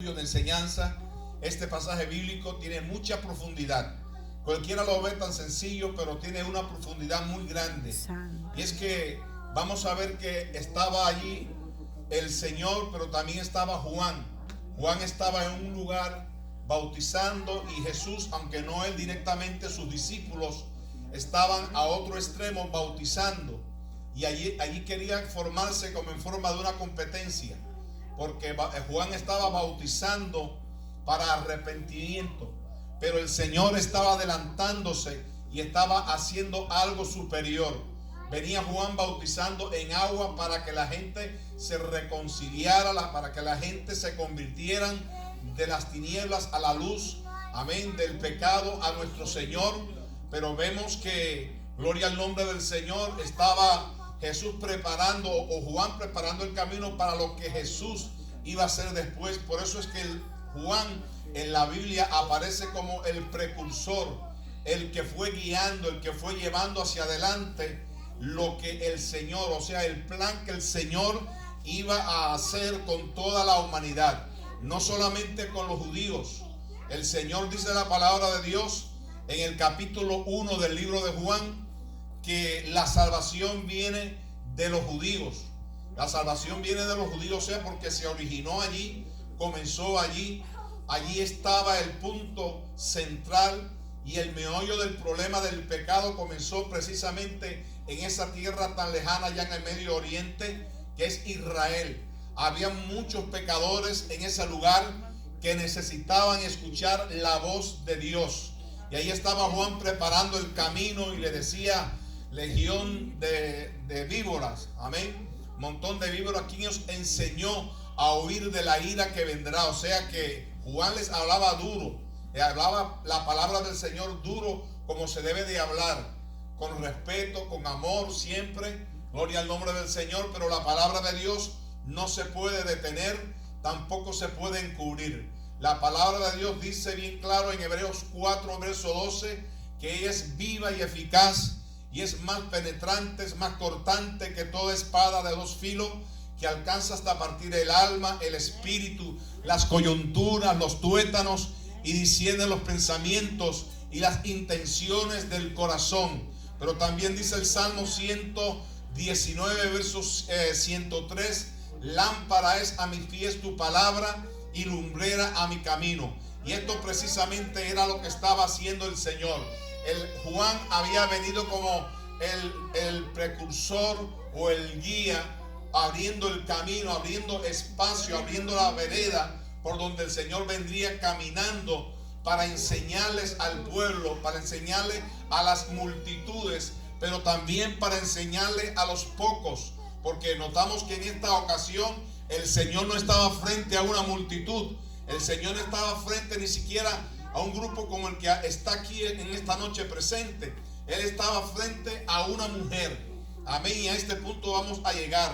De enseñanza. Este pasaje bíblico tiene mucha profundidad. Cualquiera lo ve tan sencillo, pero tiene una profundidad muy grande. Y es que vamos a ver que estaba allí el Señor, pero también estaba Juan. Juan estaba en un lugar bautizando, y Jesús, aunque no él directamente, sus discípulos estaban a otro extremo bautizando. Y allí quería formarse como en forma de una competencia, porque Juan estaba bautizando para arrepentimiento, pero el Señor estaba adelantándose y estaba haciendo algo superior. Venía Juan bautizando en agua para que la gente se reconciliara, para que la gente se convirtieran de las tinieblas a la luz, amén, del pecado a nuestro Señor. Pero vemos que, gloria al nombre del Señor, estaba Jesús preparando, o Juan preparando el camino para lo que Jesús iba a hacer después. Por eso es que Juan en la Biblia aparece como el precursor, el que fue guiando, el que fue llevando hacia adelante lo que el Señor, o sea, el plan que el Señor iba a hacer con toda la humanidad, no solamente con los judíos. El Señor dice la palabra de Dios en el capítulo 1 del libro de Juan, que la salvación viene de los judíos. La salvación viene de los judíos, o sea, porque se originó allí, comenzó allí. Allí estaba el punto central, y el meollo del problema del pecado comenzó precisamente en esa tierra tan lejana, ya en el Medio Oriente, que es Israel. Había muchos pecadores en ese lugar que necesitaban escuchar la voz de Dios. Y ahí estaba Juan preparando el camino, y le decía: legión de víboras, amén, montón de víboras, quien os enseñó a huir de la ira que vendrá. O sea que Juan les hablaba duro, le hablaba la palabra del Señor duro, como se debe de hablar, con respeto, con amor siempre, gloria al nombre del Señor. Pero la palabra de Dios no se puede detener, tampoco se puede encubrir. La palabra de Dios dice bien claro en Hebreos 4, verso 12, que ella es viva y eficaz, y es más penetrante, es más cortante que toda espada de dos filos, que alcanza hasta partir el alma, el espíritu, las coyunturas, los tuétanos, y discierne los pensamientos y las intenciones del corazón. Pero también dice el Salmo 119, versos 103, lámpara es a mis pies tu palabra y lumbrera a mi camino. Y esto precisamente era lo que estaba haciendo el Señor. Juan había venido como el precursor o el guía, abriendo el camino, abriendo espacio, abriendo la vereda por donde el Señor vendría caminando para enseñarles al pueblo, para enseñarle a las multitudes, pero también para enseñarle a los pocos, porque notamos que en esta ocasión el Señor no estaba frente a una multitud. El Señor no estaba frente ni siquiera a un grupo como el que está aquí en esta noche presente. Él estaba frente a una mujer. Amén. Y a este punto vamos a llegar,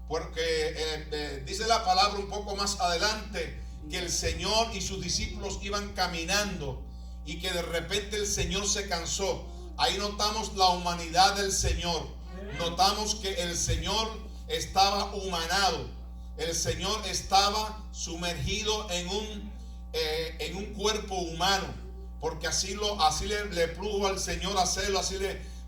porque dice la palabra un poco más adelante que el Señor y sus discípulos iban caminando, y que de repente el Señor se cansó. Ahí notamos la humanidad del Señor. Notamos que el Señor estaba humanado. El Señor estaba sumergido en un cuerpo humano, porque así le plugo al Señor hacerlo, así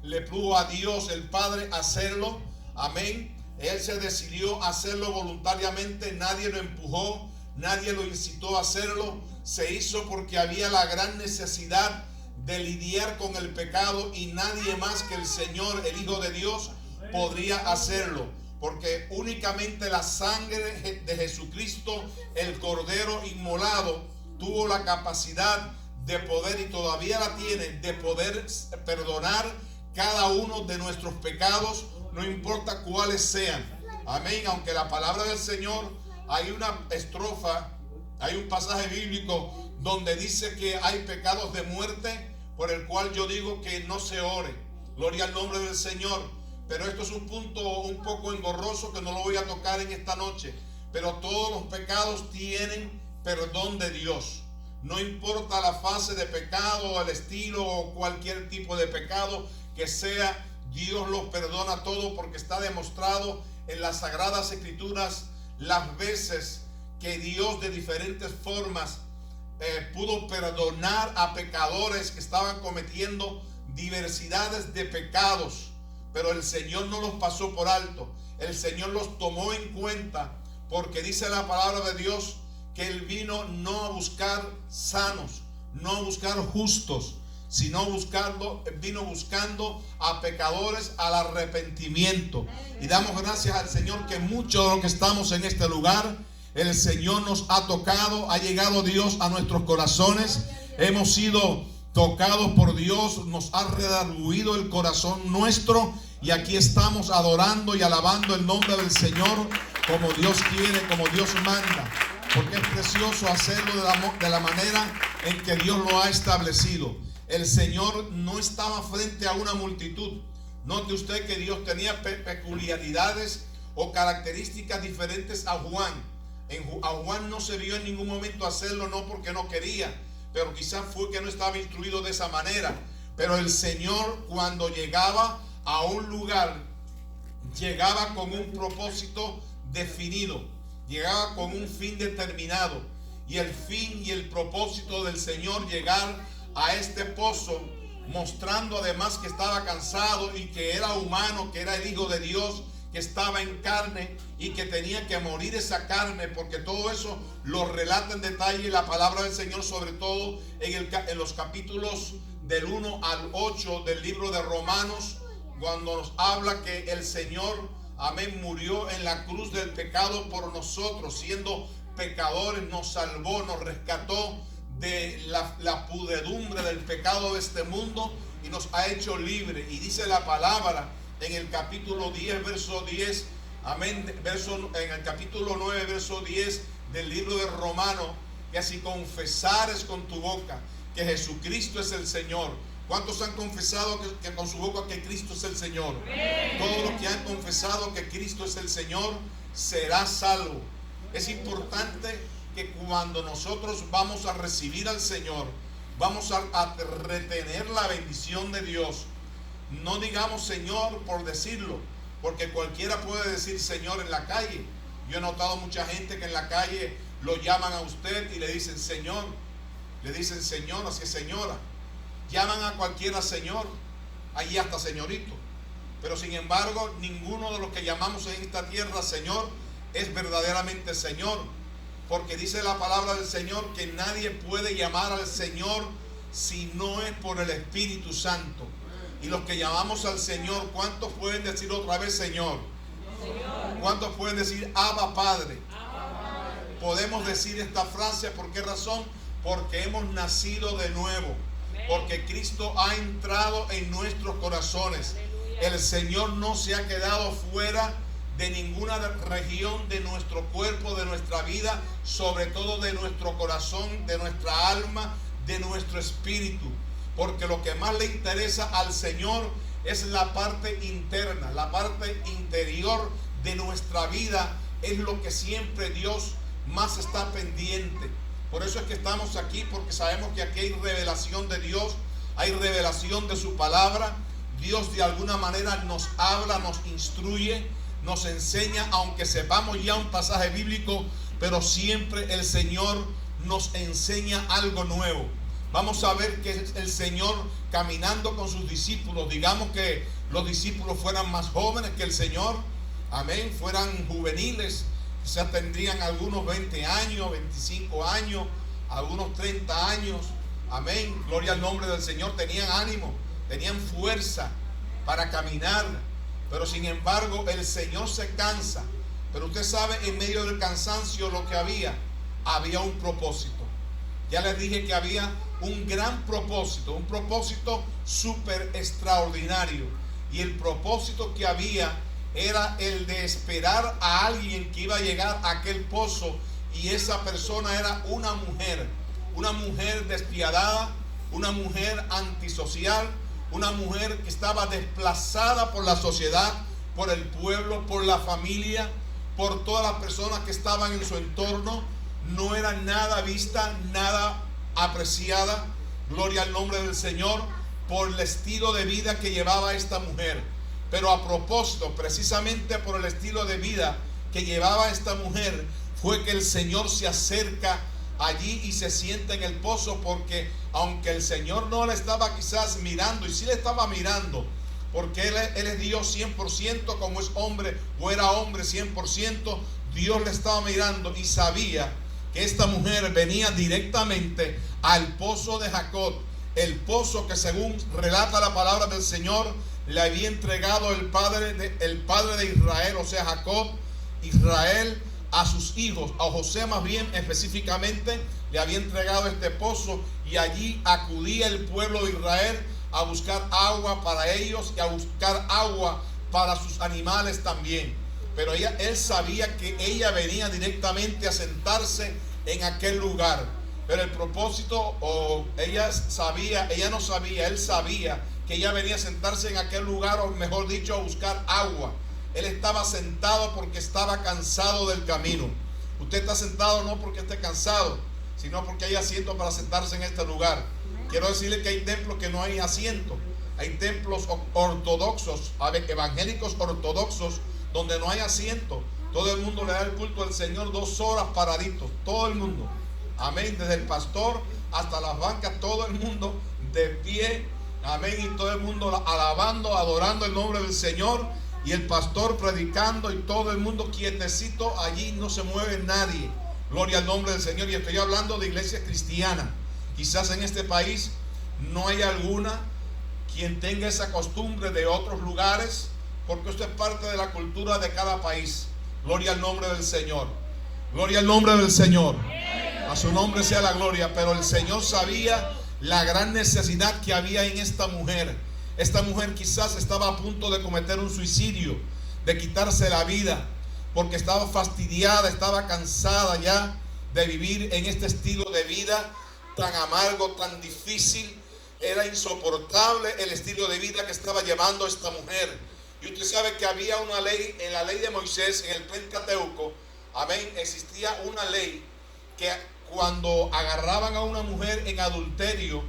le plugo a Dios el Padre hacerlo. Amén. Él se decidió hacerlo voluntariamente, nadie lo empujó, nadie lo incitó a hacerlo. Se hizo porque había la gran necesidad de lidiar con el pecado, y nadie más que el Señor, el Hijo de Dios, podría hacerlo, porque únicamente la sangre de Jesucristo, el Cordero inmolado, tuvo la capacidad de poder, y todavía la tiene, de poder perdonar cada uno de nuestros pecados, no importa cuáles sean. Amén. Aunque la palabra del Señor, hay una estrofa, hay un pasaje bíblico donde dice que hay pecados de muerte por el cual yo digo que no se ore. Gloria al nombre del Señor. Pero esto es un punto un poco engorroso que no lo voy a tocar en esta noche. Pero todos los pecados tienen perdón de Dios. No importa la fase de pecado, o el estilo, o cualquier tipo de pecado que sea, Dios los perdona todo, porque está demostrado en las Sagradas Escrituras las veces que Dios de diferentes formas pudo perdonar a pecadores que estaban cometiendo diversidades de pecados, pero el Señor no los pasó por alto. El Señor los tomó en cuenta, porque dice la palabra de Dios que Él vino no a buscar sanos, no a buscar justos, sino vino buscando a pecadores al arrepentimiento. Y damos gracias al Señor que muchos de los que estamos en este lugar, el Señor nos ha tocado, ha llegado Dios a nuestros corazones, hemos sido tocados por Dios, nos ha redarguido el corazón nuestro, y aquí estamos adorando y alabando el nombre del Señor como Dios quiere, como Dios manda, porque es precioso hacerlo de la manera en que Dios lo ha establecido. El Señor no estaba frente a una multitud. Note usted que Dios tenía peculiaridades o características diferentes a Juan. A Juan no se vio en ningún momento hacerlo, no porque no quería, pero quizás fue que no estaba instruido de esa manera. Pero el Señor, cuando llegaba a un lugar, llegaba con un propósito definido, llegaba con un fin determinado. Y el fin y el propósito del Señor llegar a este pozo, mostrando además que estaba cansado y que era humano, que era el Hijo de Dios, que estaba en carne y que tenía que morir esa carne, porque todo eso lo relata en detalle la palabra del Señor, sobre todo en los capítulos del 1 al 8 del libro de Romanos, cuando nos habla que el Señor, amén, murió en la cruz del pecado por nosotros, siendo pecadores, nos salvó, nos rescató de la pudredumbre del pecado de este mundo y nos ha hecho libre. Y dice la palabra en el capítulo 10, verso 10, amén, en el capítulo 9, verso 10 del libro de Romanos, que si confesares con tu boca que Jesucristo es el Señor. ¿Cuántos han confesado que con su boca que Cristo es el Señor? Todos los que han confesado que Cristo es el Señor será salvo. Es importante que cuando nosotros vamos a recibir al Señor, vamos a retener la bendición de Dios. No digamos Señor por decirlo, porque cualquiera puede decir Señor en la calle. Yo he notado mucha gente que en la calle lo llaman a usted y le dicen Señor, así es señora. Llaman a cualquiera Señor, ahí hasta señorito. Pero sin embargo, ninguno de los que llamamos en esta tierra Señor es verdaderamente Señor, porque dice la palabra del Señor que nadie puede llamar al Señor si no es por el Espíritu Santo. Y los que llamamos al Señor, ¿cuántos pueden decir otra vez Señor? ¿Cuántos pueden decir Abba Padre? Podemos decir esta frase, ¿por qué razón? Porque hemos nacido de nuevo, porque Cristo ha entrado en nuestros corazones. El Señor no se ha quedado fuera de ninguna región de nuestro cuerpo, de nuestra vida, sobre todo de nuestro corazón, de nuestra alma, de nuestro espíritu. Porque lo que más le interesa al Señor es la parte interna, la parte interior de nuestra vida. Es lo que siempre Dios más está pendiente. Por eso es que estamos aquí, porque sabemos que aquí hay revelación de Dios, hay revelación de su palabra. Dios de alguna manera nos habla, nos instruye, nos enseña, aunque sepamos ya un pasaje bíblico, pero siempre el Señor nos enseña algo nuevo. Vamos a ver que el Señor caminando con sus discípulos, digamos que los discípulos fueran más jóvenes que el Señor, amén, fueran juveniles, quizás tendrían algunos 20 años, 25 años, algunos 30 años, amén, gloria al nombre del Señor, tenían ánimo, tenían fuerza para caminar, pero sin embargo el Señor se cansa. Pero usted sabe, en medio del cansancio lo que había un propósito. Ya les dije que había un gran propósito, un propósito súper extraordinario. Y el propósito que había era el de esperar a alguien que iba a llegar a aquel pozo. Y esa persona era una mujer despiadada, una mujer antisocial, una mujer que estaba desplazada por la sociedad, por el pueblo, por la familia, por todas las personas que estaban en su entorno. No era nada vista, nada apreciada, gloria al nombre del Señor, por el estilo de vida que llevaba esta mujer. Pero a propósito, precisamente por el estilo de vida que llevaba esta mujer, fue que el Señor se acerca allí y se sienta en el pozo, porque aunque el Señor no le estaba quizás mirando, y sí le estaba mirando, porque él es Dios 100%, como es hombre o era hombre 100%, Dios le estaba mirando y sabía que esta mujer venía directamente al pozo de Jacob, el pozo que, según relata la palabra del Señor, le había entregado el padre de Israel, o sea, Jacob, Israel, a sus hijos, a José más bien específicamente, le había entregado este pozo, y allí acudía el pueblo de Israel a buscar agua para ellos y a buscar agua para sus animales también. Pero él sabía que ella venía directamente a sentarse en aquel lugar. Pero el propósito, ella no sabía, él sabía que ella venía a sentarse en aquel lugar, o mejor dicho, a buscar agua. Él estaba sentado porque estaba cansado del camino. Usted está sentado no porque esté cansado, sino porque hay asiento para sentarse en este lugar. Quiero decirle que hay templos que no hay asiento. Hay templos ortodoxos, evangélicos ortodoxos, donde no hay asiento. Todo el mundo le da el culto al Señor 2 horas paraditos. Todo el mundo. Amén. Desde el pastor hasta las bancas, todo el mundo de pie. Amén. Y todo el mundo alabando, adorando el nombre del Señor. Y el pastor predicando y todo el mundo quietecito. Allí no se mueve nadie. Gloria al nombre del Señor. Y estoy hablando de iglesia cristiana. Quizás en este país no hay alguna quien tenga esa costumbre de otros lugares, porque esto es parte de la cultura de cada país. Gloria al nombre del Señor. Gloria al nombre del Señor. A su nombre sea la gloria. Pero el Señor sabía la gran necesidad que había en esta mujer. Esta mujer quizás estaba a punto de cometer un suicidio, de quitarse la vida, porque estaba fastidiada, estaba cansada ya de vivir en este estilo de vida tan amargo, tan difícil. Era insoportable el estilo de vida que estaba llevando esta mujer. Y usted sabe que había una ley, en la ley de Moisés, en el Pentateuco, amén, existía una ley que cuando agarraban a una mujer en adulterio,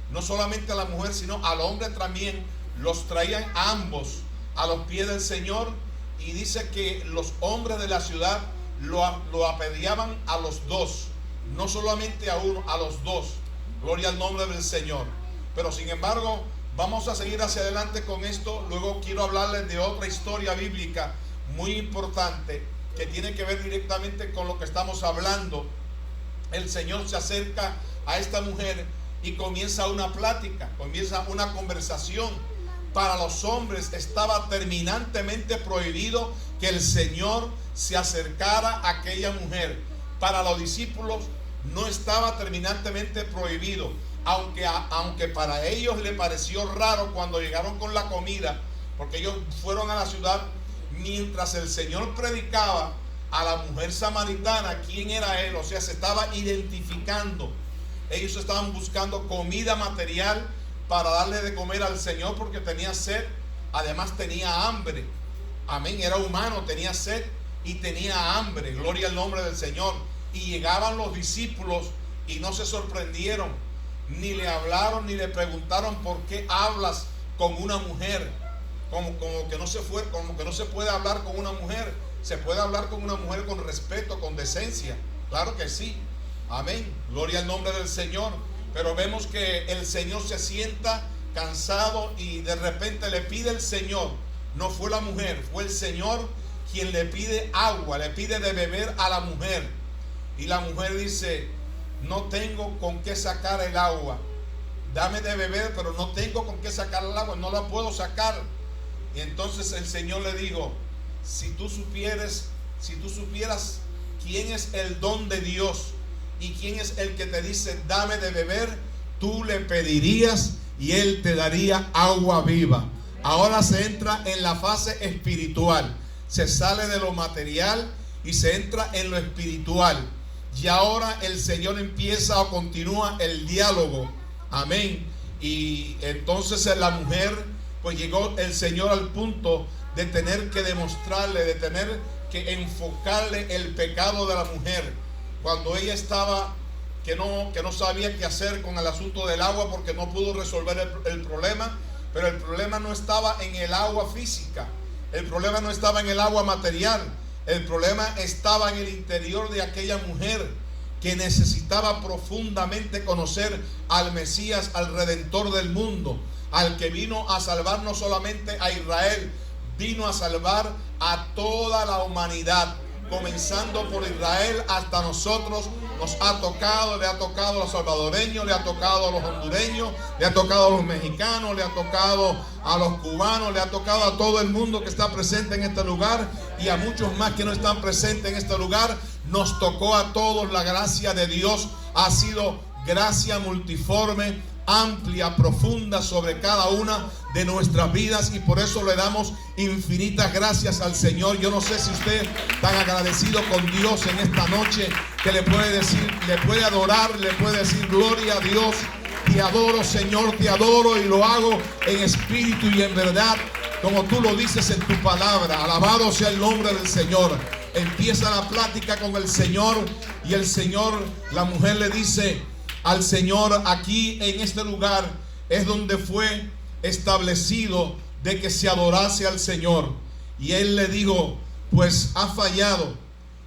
no solamente a la mujer, sino al hombre también, los traían ambos a los pies del Señor. Y dice que los hombres de la ciudad lo apedreaban a los dos, no solamente a uno, a los dos. Gloria al nombre del Señor. Pero sin embargo, vamos a seguir hacia adelante con esto. Luego quiero hablarles de otra historia bíblica muy importante que tiene que ver directamente con lo que estamos hablando. El Señor se acerca a esta mujer y comienza una plática, comienza una conversación. Para los hombres estaba terminantemente prohibido que el Señor se acercara a aquella mujer. Para los discípulos no estaba terminantemente prohibido, aunque para ellos le pareció raro cuando llegaron con la comida, porque ellos fueron a la ciudad mientras el Señor predicaba a la mujer samaritana quién era él, o sea, se estaba identificando. Ellos estaban buscando comida material para darle de comer al Señor porque tenía sed, además tenía hambre. Amén, era humano, tenía sed y tenía hambre. Gloria al nombre del Señor. Y llegaban los discípulos y no se sorprendieron, ni le hablaron, ni le preguntaron por qué hablas con una mujer. Como que no se puede hablar con una mujer. Se puede hablar con una mujer con respeto, con decencia. Claro que sí. Amén. Gloria al nombre del Señor. Pero vemos que el Señor se sienta cansado y de repente le pide el Señor. No fue la mujer, fue el Señor quien le pide agua, le pide de beber a la mujer. Y la mujer dice: no tengo con qué sacar el agua. Dame de beber, pero no tengo con qué sacar el agua, no la puedo sacar. Y entonces el Señor le dijo: si tú supieras quién es el don de Dios y quién es el que te dice dame de beber, tú le pedirías y él te daría agua viva. Ahora se entra en la fase espiritual, se sale de lo material y se entra en lo espiritual. Y ahora el Señor empieza o continúa el diálogo. Amén. Y entonces la mujer, pues llegó el Señor al punto de tener que demostrarle, de tener que enfocarle el pecado de la mujer. Cuando ella estaba que no sabía qué hacer con el asunto del agua porque no pudo resolver el problema. Pero el problema no estaba en el agua física, el problema no estaba en el agua material, El problema estaba en el interior de aquella mujer, que necesitaba profundamente conocer al Mesías, al Redentor del mundo, al que vino a salvar no solamente a Israel, vino a salvar a toda la humanidad, comenzando por Israel hasta nosotros. Nos ha tocado, le ha tocado a los salvadoreños, le ha tocado a los hondureños, le ha tocado a los mexicanos, le ha tocado a los cubanos, le ha tocado a todo el mundo que está presente en este lugar, y a muchos más que no están presentes en este lugar. Nos tocó a todos. La gracia de Dios ha sido gracia multiforme, amplia, profunda sobre cada una de nuestras vidas, y por eso le damos infinitas gracias al Señor. Yo no sé si usted tan agradecido con Dios en esta noche, que le puede decir, le puede adorar, le puede decir: gloria a Dios, te adoro, Señor, te adoro, y lo hago en espíritu y en verdad, como tú lo dices en tu palabra. Alabado sea el nombre del Señor. Empieza la plática con el Señor, y el Señor, la mujer le dice al Señor: aquí en este lugar es donde fue establecido de que se adorase al Señor. Y él le dijo: pues ha fallado,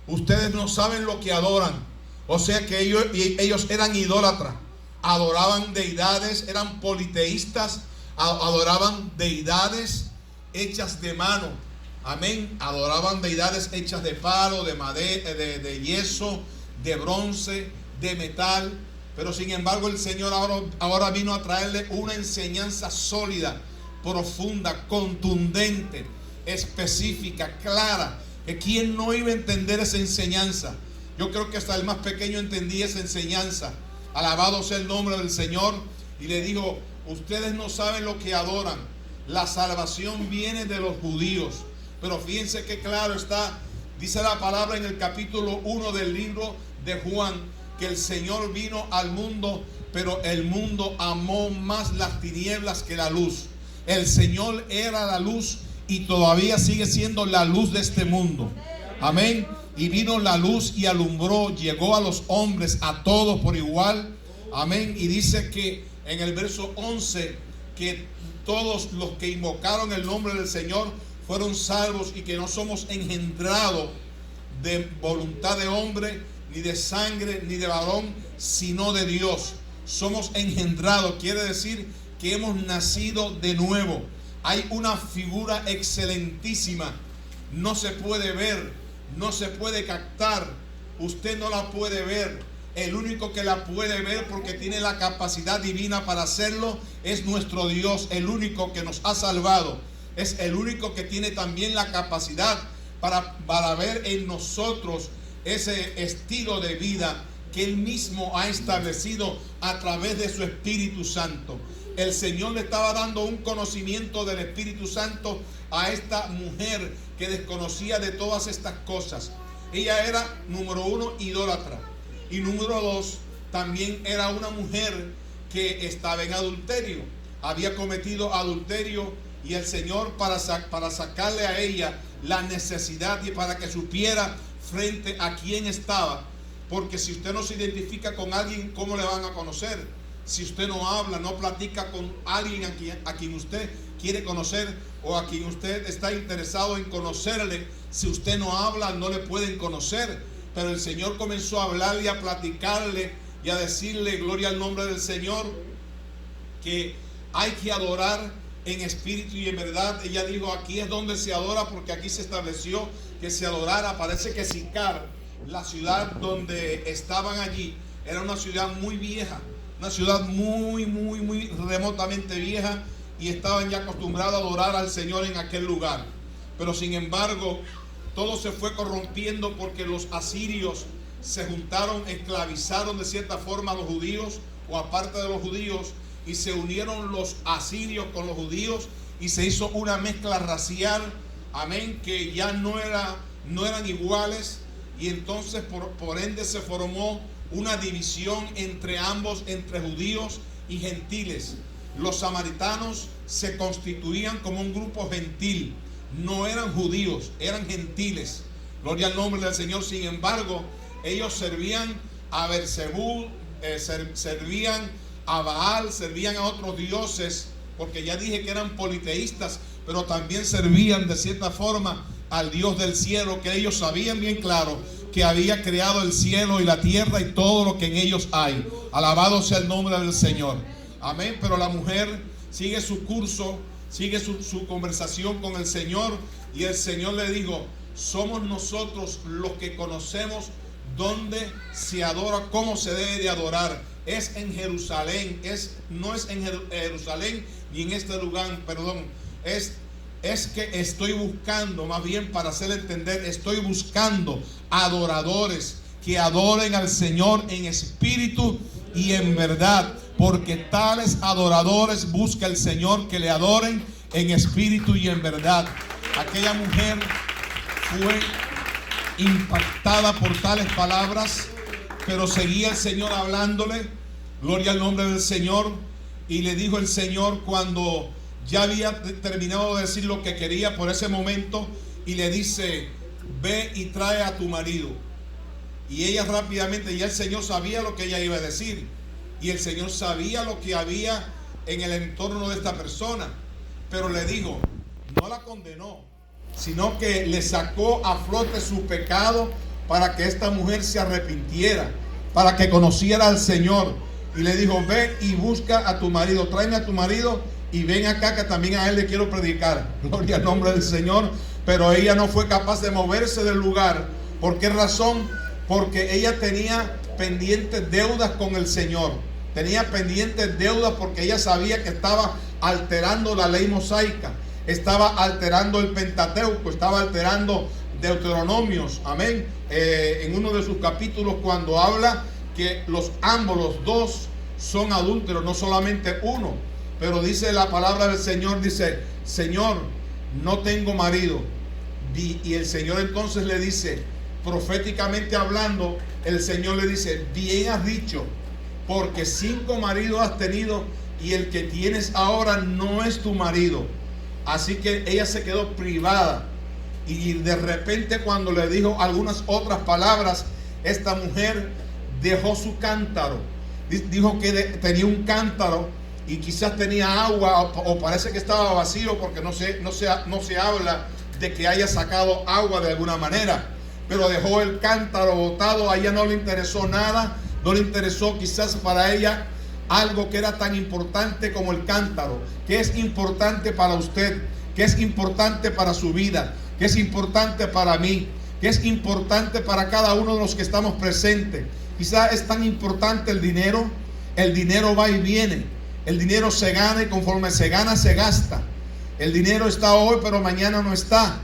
ustedes no saben lo que adoran. O sea que ellos eran idólatras, adoraban deidades, eran politeístas, adoraban deidades hechas de mano. Amén. Adoraban deidades hechas de palo, de madera, de yeso, de bronce, de metal. Pero sin embargo el Señor ahora vino a traerle una enseñanza sólida, profunda, contundente, específica, clara. Que ¿quién no iba a entender esa enseñanza? Yo creo que hasta el más pequeño entendía esa enseñanza. Alabado sea el nombre del Señor. Y le dijo: ustedes no saben lo que adoran. La salvación viene de los judíos. Pero fíjense que claro está, dice la palabra en el capítulo 1 del libro de Juan, que el Señor vino al mundo, pero el mundo amó más las tinieblas que la luz. El Señor era la luz y todavía sigue siendo la luz de este mundo. Amén. Y vino la luz y alumbró, llegó a los hombres, a todos por igual. Amén. Y dice que en el verso 11, que todos los que invocaron el nombre del Señor fueron salvos, y que no somos engendrados de voluntad de hombre, ni de sangre, ni de varón, sino de Dios. Somos engendrados, quiere decir que hemos nacido de nuevo. Hay una figura excelentísima, no se puede ver, no se puede captar, usted no la puede ver. El único que la puede ver, porque tiene la capacidad divina para hacerlo, es nuestro Dios. El único que nos ha salvado, es el único que tiene también la capacidad para ver en nosotros ese estilo de vida que Él mismo ha establecido a través de su Espíritu Santo. El Señor le estaba dando un conocimiento del Espíritu Santo a esta mujer que desconocía de todas estas cosas. Ella era, número uno, idólatra. Y número dos, también era una mujer que estaba en adulterio. Había cometido adulterio, y el Señor para sacarle a ella la necesidad, y para que supiera frente a quién estaba. Porque si usted no se identifica con alguien, ¿cómo le van a conocer? Si usted no habla, no platica con alguien a quien usted quiere conocer, o a quien usted está interesado en conocerle, si usted no habla, no le pueden conocer. Pero el Señor comenzó a hablarle, a platicarle y a decirle, gloria al nombre del Señor, que hay que adorar en espíritu y en verdad. Ella dijo: aquí es donde se adora, porque aquí se estableció que se adorara. Parece que Sicar, la ciudad donde estaban allí, era una ciudad muy vieja, una ciudad muy remotamente vieja, y estaban ya acostumbrados a adorar al Señor en aquel lugar. Pero sin embargo, todo se fue corrompiendo, porque los asirios se juntaron, esclavizaron de cierta forma a los judíos, o aparte de los judíos, y se unieron los asirios con los judíos, y se hizo una mezcla racial, amén, que ya no eran iguales. Y entonces por ende se formó una división entre ambos, entre judíos y gentiles. Los samaritanos se constituían como un grupo gentil, no eran judíos, eran gentiles. Gloria al nombre del Señor. Sin embargo, ellos servían a Beelzebú, servían a Baal, servían a otros dioses, porque ya dije que eran politeístas, pero también servían de cierta forma al Dios del cielo, que ellos sabían bien claro que había creado el cielo y la tierra y todo lo que en ellos hay. Alabado sea el nombre del Señor. Amén. Pero la mujer sigue su curso, sigue su conversación con el Señor, y el Señor le dijo: somos nosotros los que conocemos dónde se adora, cómo se debe de adorar. Es en Jerusalén, no es en Jerusalén ni en este lugar, perdón. Es que estoy buscando, más bien para hacer entender, estoy buscando adoradores que adoren al Señor en espíritu y en verdad, porque tales adoradores busca el Señor, que le adoren en espíritu y en verdad. Aquella mujer fue impactada por tales palabras, pero seguía el Señor hablándole. Gloria al nombre del Señor. Y le dijo el Señor, cuando ya había terminado de decir lo que quería por ese momento, y le dice: ve y trae a tu marido. Y ella rápidamente, ya el Señor sabía lo que ella iba a decir, y el Señor sabía lo que había en el entorno de esta persona, pero le dijo, no la condenó, sino que le sacó a flote su pecado para que esta mujer se arrepintiera, para que conociera al Señor. Y le dijo: ven y busca a tu marido, tráeme a tu marido y ven acá, que también a él le quiero predicar. Gloria al nombre del Señor. Pero ella no fue capaz de moverse del lugar. ¿Por qué razón? Porque ella tenía pendientes deudas con el Señor. Tenía pendientes deudas porque ella sabía que estaba alterando la ley mosaica, estaba alterando el Pentateuco, estaba alterando Deuteronomios. Amén. En uno de sus capítulos, cuando habla que los dos son adúlteros, no solamente uno. Pero dice la palabra del Señor, dice: Señor, no tengo marido. Y el Señor entonces le dice, proféticamente hablando, el Señor le dice: bien has dicho, porque 5 maridos has tenido y el que tienes ahora no es tu marido. Así que ella se quedó privada. Y de repente, cuando le dijo algunas otras palabras, esta mujer dejó su cántaro. Dijo que tenía un cántaro y quizás tenía agua, o parece que estaba vacío, porque no se habla de que haya sacado agua de alguna manera, pero dejó el cántaro botado. A ella no le interesó nada, no le interesó quizás para ella algo que era tan importante como el cántaro, que es importante para usted, que es importante para su vida, que es importante para mí, que es importante para cada uno de los que estamos presentes. Quizás es tan importante el dinero. El dinero va y viene, el dinero se gana, y conforme se gana se gasta. El dinero está hoy, pero mañana no está.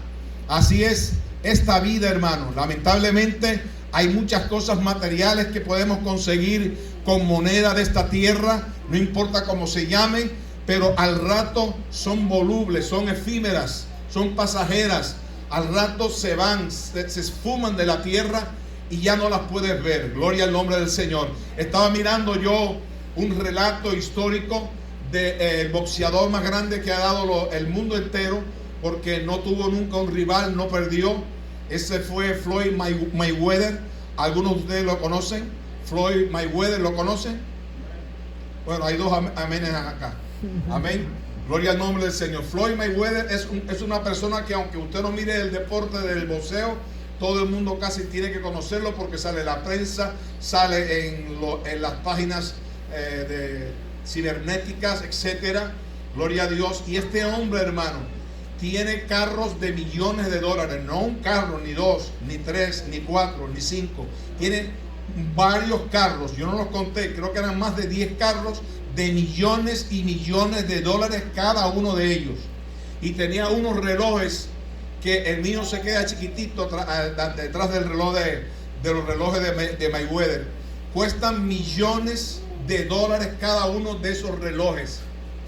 Así es esta vida, hermano. Lamentablemente hay muchas cosas materiales que podemos conseguir con moneda de esta tierra, no importa cómo se llamen, pero al rato son volubles, son efímeras, son pasajeras. Al rato se van, se esfuman de la tierra y ya no las puedes ver. Gloria al nombre del Señor. Estaba mirando yo un relato histórico del boxeador más grande que ha dado el mundo entero, porque no tuvo nunca un rival, no perdió. Ese fue Floyd Mayweather. ¿Algunos de ustedes lo conocen? Floyd Mayweather, ¿lo conocen? Bueno, hay 2 amenes acá. Amén. Gloria al nombre del Señor. Floyd Mayweather es una persona que, aunque usted no mire el deporte del boxeo, todo el mundo casi tiene que conocerlo, porque sale en la prensa, sale en las páginas de cibernéticas, etcétera. Gloria a Dios. Y este hombre, hermano, tiene carros de millones de dólares. No un carro, ni 2, ni 3, ni 4, ni 5. Tiene varios carros. Yo no los conté, creo que eran más de 10 carros de millones y millones de dólares cada uno de ellos. Y tenía unos relojes que el mío se queda chiquitito detrás del reloj de los relojes de Mayweather. Cuestan millones de dólares cada uno de esos relojes.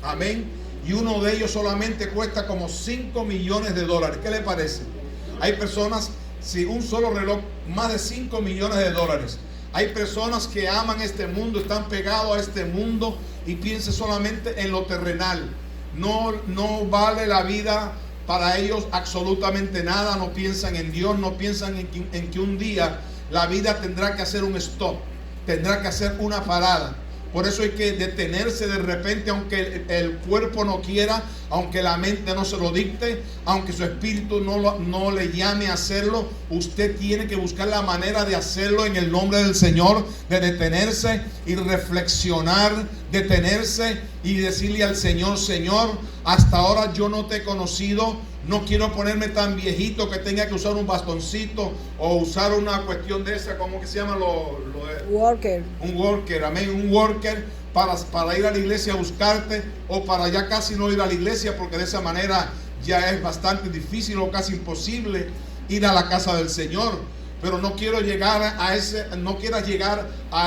Amén. Y uno de ellos solamente cuesta como 5 millones de dólares. ¿Qué le parece? Hay personas, si un solo reloj, más de 5 millones de dólares. Hay personas que aman este mundo, están pegados a este mundo y piensan solamente en lo terrenal. No vale la vida para ellos absolutamente nada. No piensan en Dios, no piensan en que un día la vida tendrá que hacer un stop, tendrá que hacer una parada. Por eso hay que detenerse de repente, aunque el cuerpo no quiera, aunque la mente no se lo dicte, aunque su espíritu no le llame a hacerlo. Usted tiene que buscar la manera de hacerlo en el nombre del Señor, de detenerse y reflexionar, detenerse y decirle al Señor: Señor, hasta ahora yo no te he conocido. No quiero ponerme tan viejito que tenga que usar un bastoncito o usar una cuestión de esa, ¿cómo que se llama? Worker. Un worker, amén, un worker para ir a la iglesia a buscarte, o para ya casi no ir a la iglesia, porque de esa manera ya es bastante difícil o casi imposible ir a la casa del Señor. Pero no quiero llegar a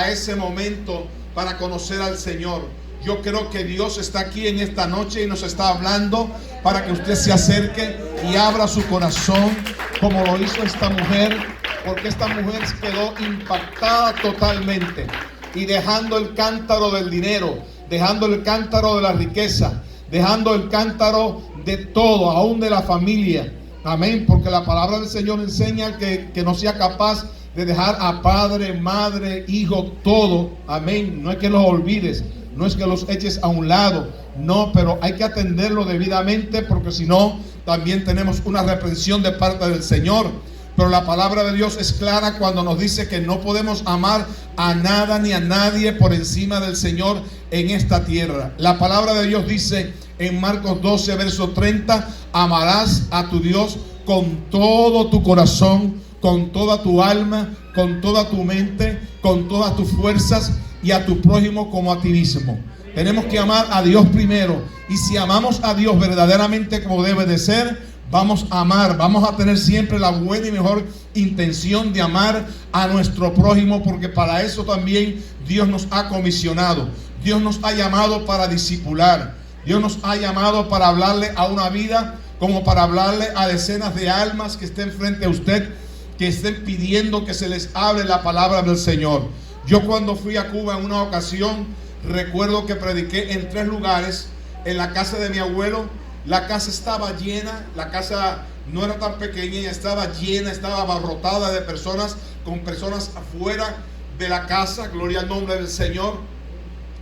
ese momento para conocer al Señor. Yo creo que Dios está aquí en esta noche y nos está hablando para que usted se acerque y abra su corazón como lo hizo esta mujer, porque esta mujer quedó impactada totalmente, y dejando el cántaro del dinero, dejando el cántaro de la riqueza, dejando el cántaro de todo, aún de la familia. Amén, porque la palabra del Señor enseña que no sea capaz de dejar a padre, madre, hijo, todo. Amén, no es que los olvides, no es que los eches a un lado, no, pero hay que atenderlo debidamente, porque si no, también tenemos una reprensión de parte del Señor. Pero la palabra de Dios es clara cuando nos dice que no podemos amar a nada ni a nadie por encima del Señor en esta tierra. La palabra de Dios dice en Marcos 12, verso 30, amarás a tu Dios con todo tu corazón, con toda tu alma, con toda tu mente, con todas tus fuerzas, y a tu prójimo como a ti mismo. Tenemos que amar a Dios primero, y si amamos a Dios verdaderamente como debe de ser, vamos a amar, vamos a tener siempre la buena y mejor intención de amar a nuestro prójimo, porque para eso también Dios nos ha comisionado. Dios nos ha llamado para discipular, Dios nos ha llamado para hablarle a una vida, como para hablarle a decenas de almas que estén frente a usted, que estén pidiendo que se les hable la palabra del Señor. Yo cuando fui a Cuba en una ocasión, recuerdo que prediqué en 3 lugares. En la casa de mi abuelo, la casa estaba llena, la casa no era tan pequeña, estaba llena, estaba abarrotada de personas, con personas afuera de la casa, gloria al nombre del Señor.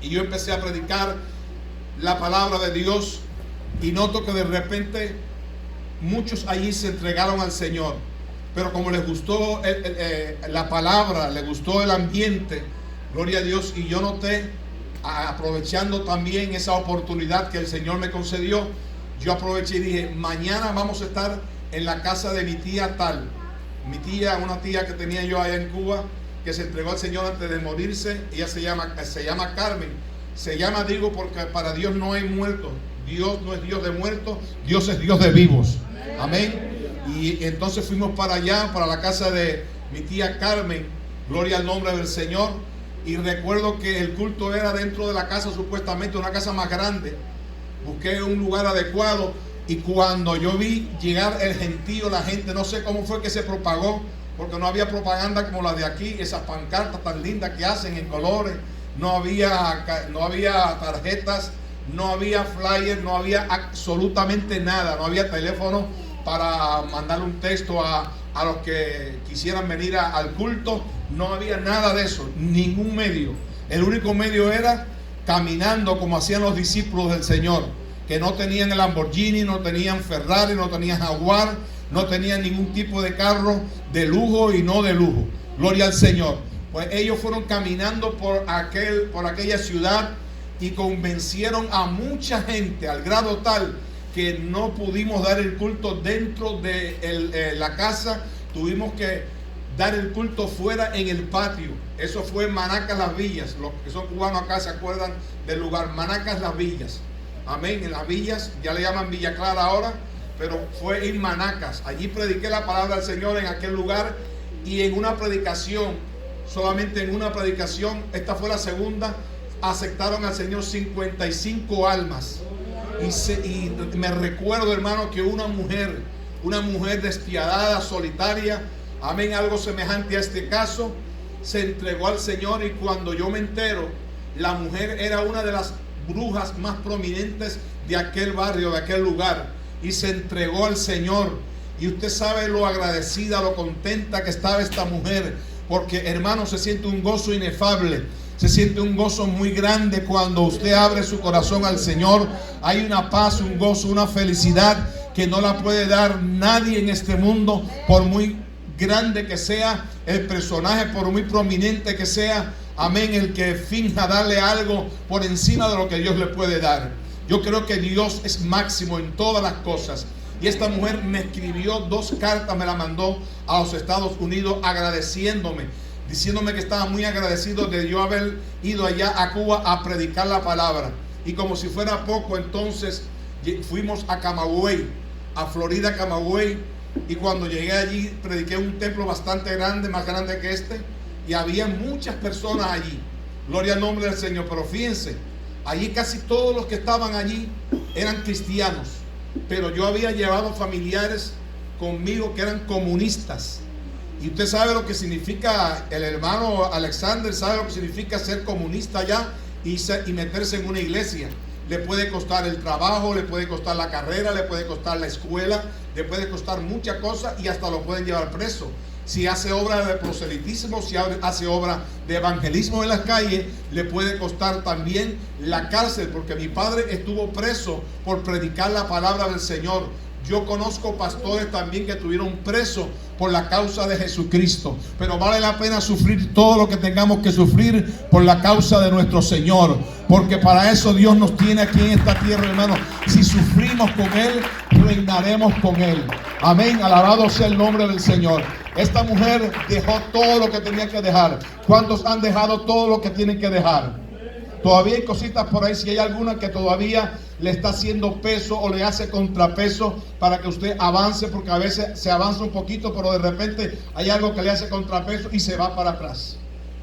Y yo empecé a predicar la palabra de Dios, y noto que de repente muchos allí se entregaron al Señor. Pero como les gustó la palabra, les gustó el ambiente, gloria a Dios, y yo noté, aprovechando también esa oportunidad que el Señor me concedió, yo aproveché y dije: mañana vamos a estar en la casa de mi tía tal. Mi tía, una tía que tenía yo allá en Cuba, que se entregó al Señor antes de morirse. Ella se llama Carmen. Se llama, digo, porque para Dios no hay muertos. Dios no es Dios de muertos, Dios es Dios de vivos. Amén. Y entonces fuimos para allá, para la casa de mi tía Carmen, gloria al nombre del Señor. Y recuerdo que el culto era dentro de la casa, supuestamente una casa más grande. Busqué un lugar adecuado, y cuando yo vi llegar el gentío, la gente, no sé cómo fue que se propagó, porque no había propaganda como la de aquí, esas pancartas tan lindas que hacen en colores, no había tarjetas, no había flyers, no había absolutamente nada, no había teléfono para mandarle un texto a los que quisieran venir al culto. No había nada de eso, ningún medio. El único medio era caminando, como hacían los discípulos del Señor, que no tenían el Lamborghini, no tenían Ferrari, no tenían Jaguar, no tenían ningún tipo de carro de lujo y no de lujo. Gloria al Señor. Pues ellos fueron caminando por aquella ciudad y convencieron a mucha gente, al grado tal que no pudimos dar el culto dentro de la casa. Tuvimos que dar el culto fuera en el patio. Eso fue en Manacas Las Villas. Los que son cubanos acá se acuerdan del lugar, Manacas Las Villas. Amén, en Las Villas, ya le llaman Villa Clara ahora, pero fue en Manacas. Allí prediqué la palabra del Señor en aquel lugar, y en una predicación, solamente en una predicación, esta fue la segunda, aceptaron al Señor 55 almas. Y me recuerdo, hermano, que una mujer despiadada, solitaria, amén, algo semejante a este caso, se entregó al Señor. Y cuando yo me entero, la mujer era una de las brujas más prominentes de aquel barrio, de aquel lugar, y se entregó al Señor. Y usted sabe lo agradecida, lo contenta que estaba esta mujer, porque, hermano, se siente un gozo inefable Se siente un gozo muy grande cuando usted abre su corazón al Señor. Hay una paz, un gozo, una felicidad que no la puede dar nadie en este mundo, por muy grande que sea el personaje, por muy prominente que sea. Amén, el que finja darle algo por encima de lo que Dios le puede dar. Yo creo que Dios es máximo en todas las cosas. Y esta mujer me escribió 2 cartas, me la mandó a los Estados Unidos agradeciéndome, diciéndome que estaba muy agradecido de yo haber ido allá a Cuba a predicar la palabra. Y como si fuera poco, entonces fuimos a Camagüey, a Florida, Camagüey. Y cuando llegué allí, prediqué un templo bastante grande, más grande que este. Y había muchas personas allí. Gloria al nombre del Señor. Pero fíjense, allí casi todos los que estaban allí eran cristianos. Pero yo había llevado familiares conmigo que eran comunistas. Y usted sabe lo que significa, el hermano Alexander sabe lo que significa ser comunista allá y meterse en una iglesia. Le puede costar el trabajo, le puede costar la carrera, le puede costar la escuela, le puede costar muchas cosas y hasta lo pueden llevar preso. Si hace obra de proselitismo, si hace obra de evangelismo en las calles, le puede costar también la cárcel, porque mi padre estuvo preso por predicar la palabra del Señor. Yo conozco pastores también que estuvieron presos por la causa de Jesucristo. Pero vale la pena sufrir todo lo que tengamos que sufrir por la causa de nuestro Señor. Porque para eso Dios nos tiene aquí en esta tierra, hermano. Si sufrimos con Él, reinaremos con Él. Amén. Alabado sea el nombre del Señor. Esta mujer dejó todo lo que tenía que dejar. ¿Cuántos han dejado todo lo que tienen que dejar? Todavía hay cositas por ahí, si hay alguna que todavía le está haciendo peso o le hace contrapeso para que usted avance, porque a veces se avanza un poquito, pero de repente hay algo que le hace contrapeso y se va para atrás.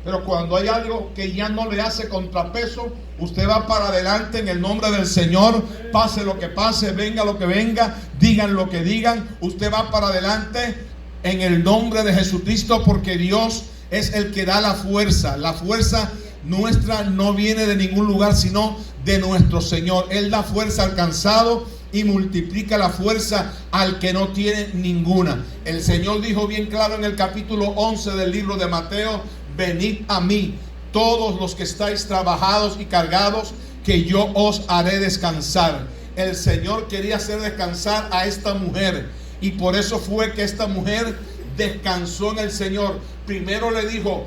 Pero cuando hay algo que ya no le hace contrapeso, usted va para adelante en el nombre del Señor. Pase lo que pase, venga lo que venga, digan lo que digan, usted va para adelante en el nombre de Jesucristo, porque Dios es el que da la fuerza. La fuerza nuestra no viene de ningún lugar, sino de nuestro Señor. Él da fuerza al cansado y multiplica la fuerza al que no tiene ninguna. El Señor dijo bien claro en el capítulo 11 del libro de Mateo: venid a mí, todos los que estáis trabajados y cargados, que yo os haré descansar. El Señor quería hacer descansar a esta mujer, y por eso fue que esta mujer descansó en el Señor. Primero le dijo: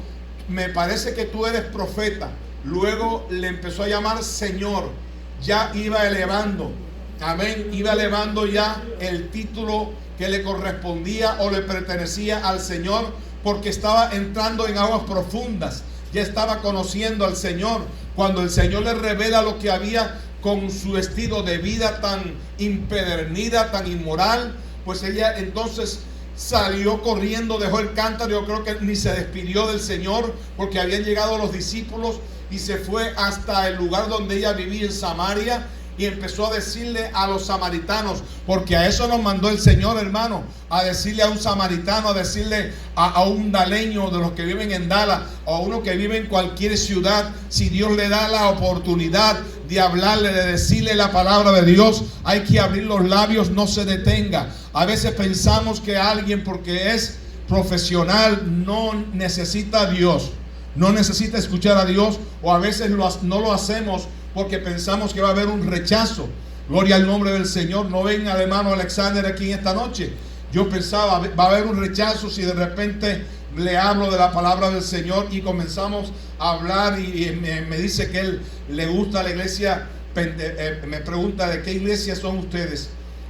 me parece que tú eres profeta. Luego le empezó a llamar Señor. Ya iba elevando, amén, iba elevando ya el título que le correspondía o le pertenecía al Señor, porque estaba entrando en aguas profundas. Ya estaba conociendo al Señor. Cuando el Señor le revela lo que había con su estilo de vida tan impedernida, tan inmoral, pues ella entonces salió corriendo, dejó el cántaro. Yo creo que ni se despidió del Señor, porque habían llegado los discípulos, y se fue hasta el lugar donde ella vivía, en Samaria, y empezó a decirle a los samaritanos, porque a eso nos mandó el Señor, hermano, a decirle a un samaritano, a decirle a un daleño de los que viven en Dallas, o a uno que vive en cualquier ciudad. Si Dios le da la oportunidad de hablarle, de decirle la palabra de Dios, hay que abrir los labios, no se detenga. A veces pensamos que alguien, porque es profesional, no necesita a Dios, no necesita escuchar a Dios, o a veces no lo hacemos porque pensamos que va a haber un rechazo. Gloria al nombre del Señor. No ven al hermano Alexander aquí en esta noche. Yo pensaba, va a haber un rechazo si de repente le hablo de la palabra del Señor y comenzamos a hablar, y me dice que él le gusta la iglesia. Me pregunta: ¿de qué iglesia son ustedes?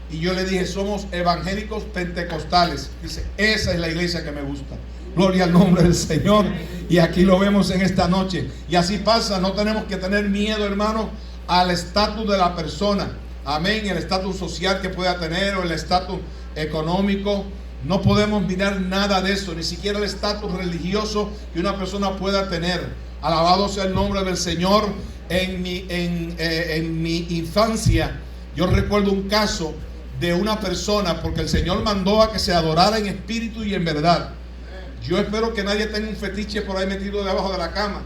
Y yo le dije: somos evangélicos pentecostales. Dice: esa es la iglesia que me gusta. Gloria al nombre del Señor. Y aquí lo vemos en esta noche. Y así pasa. No tenemos que tener miedo, hermano, al estatus de la persona. Amén. El estatus social que pueda tener, o el estatus económico. No podemos mirar nada de eso. Ni siquiera el estatus religioso que una persona pueda tener. Alabado sea el nombre del Señor. En mi infancia, yo recuerdo un caso de una persona, porque el Señor mandó a que se adorara en espíritu y en verdad. Yo espero que nadie tenga un fetiche por ahí metido debajo de la cama.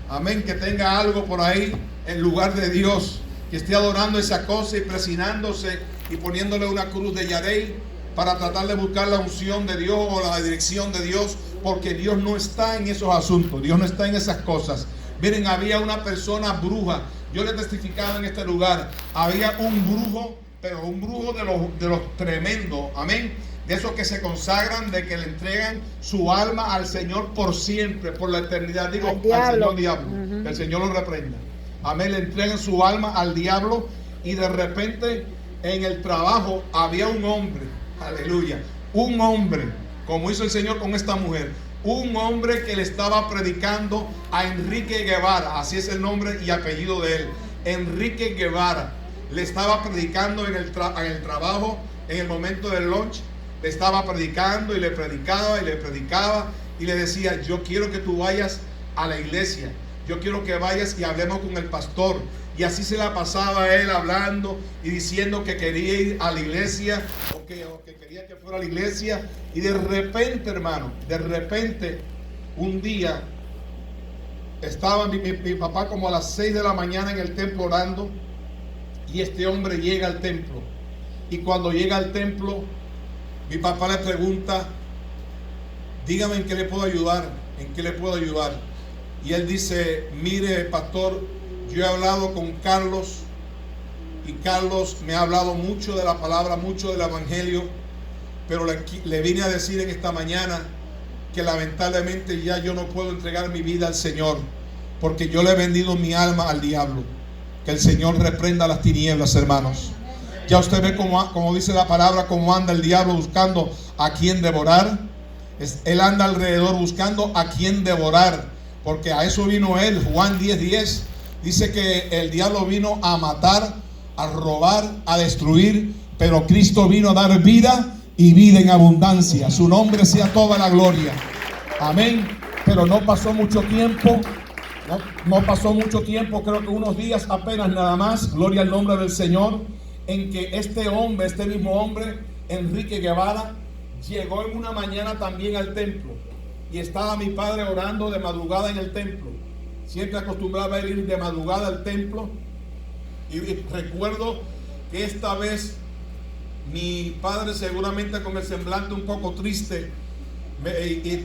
Amén. Que tenga algo por ahí en lugar de Dios, que esté adorando esa cosa y presionándose y poniéndole una cruz de Yarey para tratar de buscar la unción de Dios o la dirección de Dios, porque Dios no está en esos asuntos. Dios no está en esas cosas. Miren, había una persona bruja. Yo le testificaba en este lugar. Había un brujo, pero un brujo de los tremendos. Amén. De esos que se consagran, de que le entregan su alma al Señor por siempre, por la eternidad. Digo, al Señor diablo. Que el Señor lo reprenda. Amén. Le entregan su alma al diablo. Y de repente en el trabajo había un hombre. Aleluya. Un hombre, como hizo el Señor con esta mujer. Un hombre que le estaba predicando a Enrique Guevara. Así es el nombre y apellido de él. Enrique Guevara. Le estaba predicando en el trabajo, en el momento del lunch. Le estaba predicando y le predicaba y le predicaba. Y le decía, yo quiero que tú vayas a la iglesia. Yo quiero que vayas y hablemos con el pastor. Y así se la pasaba él hablando y diciendo que quería ir a la iglesia o que quería que fuera a la iglesia. Y de repente, hermano, de repente, un día estaba mi papá como a las 6 de la mañana en el templo orando. Y este hombre llega al templo. Y cuando llega al templo, mi papá le pregunta, dígame en qué le puedo ayudar, en qué le puedo ayudar. Y él dice, mire, pastor, yo he hablado con Carlos y Carlos me ha hablado mucho de la palabra, mucho del evangelio, pero le vine a decir en esta mañana que lamentablemente ya yo no puedo entregar mi vida al Señor, porque yo le he vendido mi alma al diablo. Que el Señor reprenda las tinieblas, hermanos. Ya usted ve como dice la palabra, cómo anda el diablo buscando a quien devorar. Él anda alrededor buscando a quien devorar, porque a eso vino él. Juan 10:10 dice que el diablo vino a matar, a robar, a destruir, pero Cristo vino a dar vida y vida en abundancia. Su nombre sea toda la gloria. Amén. Pero no pasó mucho tiempo. No pasó mucho tiempo, creo que unos días apenas nada más, gloria al nombre del Señor, en que este hombre, este mismo hombre, Enrique Guevara, llegó en una mañana también al templo. Y estaba mi padre orando de madrugada en el templo. Siempre acostumbraba a ir de madrugada al templo. Y recuerdo que esta vez mi padre, seguramente con el semblante un poco triste,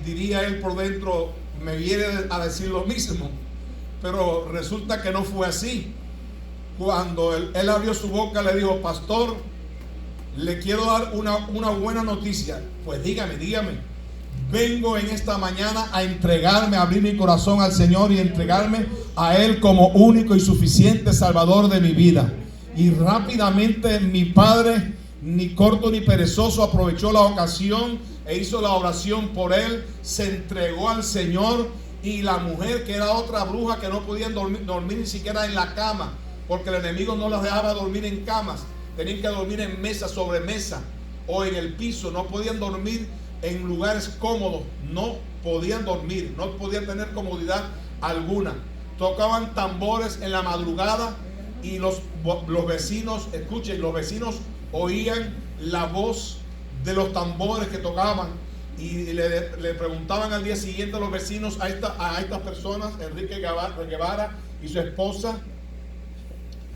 diría él por dentro, me viene a decir lo mismo. Pero resulta que no fue así. Cuando él abrió su boca, le dijo, pastor, le quiero dar una buena noticia. Pues dígame. Vengo en esta mañana a entregarme, a abrir mi corazón al Señor y entregarme a Él como único y suficiente Salvador de mi vida. Y rápidamente mi padre, ni corto ni perezoso, aprovechó la ocasión e hizo la oración por él, se entregó al Señor. Y la mujer, que era otra bruja, que no podían dormir ni siquiera en la cama, porque el enemigo no las dejaba dormir en camas, tenían que dormir en mesa, sobre mesa o en el piso. No podían dormir en lugares cómodos, no podían dormir, no podían tener comodidad alguna. Tocaban tambores en la madrugada y los vecinos, escuchen, los vecinos oían la voz de los tambores que tocaban. Y le preguntaban al día siguiente a los vecinos, a estas personas, Enrique Guevara y su esposa,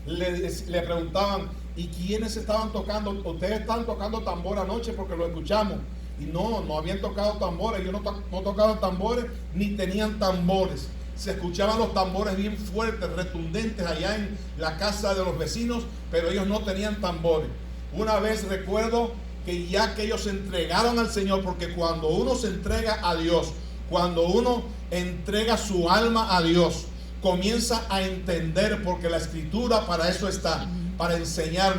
le preguntaban, ¿y quiénes estaban tocando? Ustedes están tocando tambor anoche porque lo escuchamos. Y no habían tocado tambores. Ellos no tocaban tambores ni tenían tambores. Se escuchaban los tambores bien fuertes, retundentes allá en la casa de los vecinos, pero ellos no tenían tambores. Una vez recuerdo que ya que ellos se entregaron al Señor, porque cuando uno se entrega a Dios, cuando uno entrega su alma a Dios, comienza a entender, porque la Escritura para eso está, para enseñar.